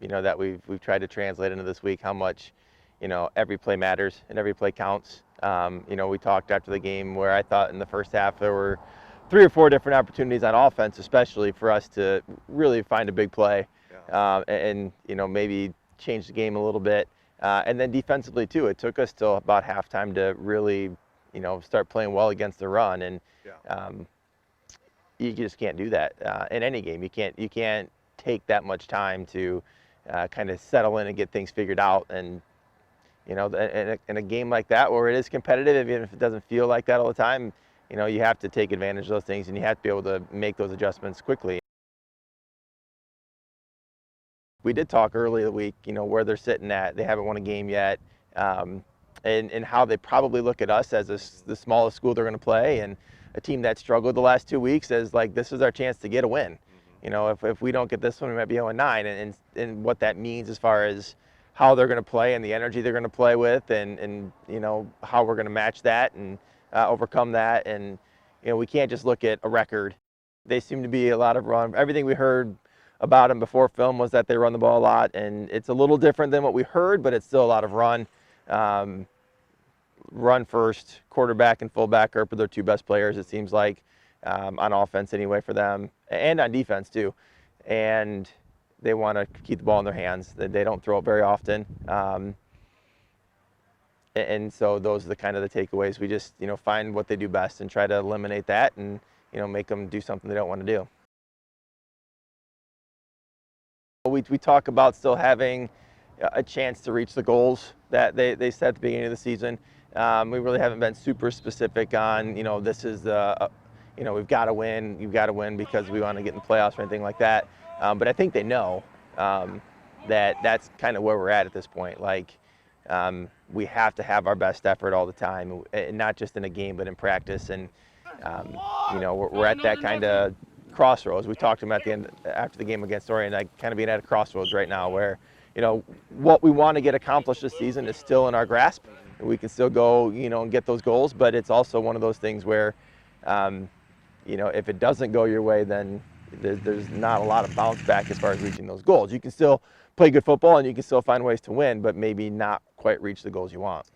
that we've tried to translate into this week, how much, every play matters and every play counts. We talked after the game where I thought in the first half there were 3 or 4 different opportunities on offense, especially for us to really find a big play, and maybe change the game a little bit. And then defensively too, it took us till about halftime to really, start playing well against the run, and you just can't do that in any game. You can't take that much time to kind of settle in and get things figured out. And in a game like that where it is competitive, even if it doesn't feel like that all the time, you have to take advantage of those things, and you have to be able to make those adjustments quickly. We did talk early in the week, where they're sitting at. They haven't won a game yet, and how they probably look at us as the smallest school they're going to play, and a team that struggled the last 2 weeks as like, this is our chance to get a win. If we don't get this one, we might be 0-9, and what that means as far as how they're going to play and the energy they're going to play with, and how we're going to match that and overcome that. And we can't just look at a record. They seem to be a lot of run. Everything we heard about them before film was that they run the ball a lot, and it's a little different than what we heard, but it's still a lot of run. Run first, quarterback and fullback are their 2 best players, it seems like, on offense anyway for them, and on defense too. And they want to keep the ball in their hands. They don't throw it very often. And so those are the kind of the takeaways. We just, find what they do best and try to eliminate that, and, make them do something they don't want to do. We talk about still having a chance to reach the goals that they set at the beginning of the season. We really haven't been super specific on, this is we've got to win. You've got to win because we want to get in the playoffs or anything like that. But I think they know that that's kind of where we're at this point. Like, we have to have our best effort all the time, and not just in a game, but in practice. And we're at that kind of crossroads. We talked to him at the end after the game against Orion, like kind of being at a crossroads right now where, what we want to get accomplished this season is still in our grasp. We can still go, and get those goals, but it's also one of those things where, if it doesn't go your way, then there's not a lot of bounce back as far as reaching those goals. You can still play good football and you can still find ways to win, but maybe not quite reach the goals you want.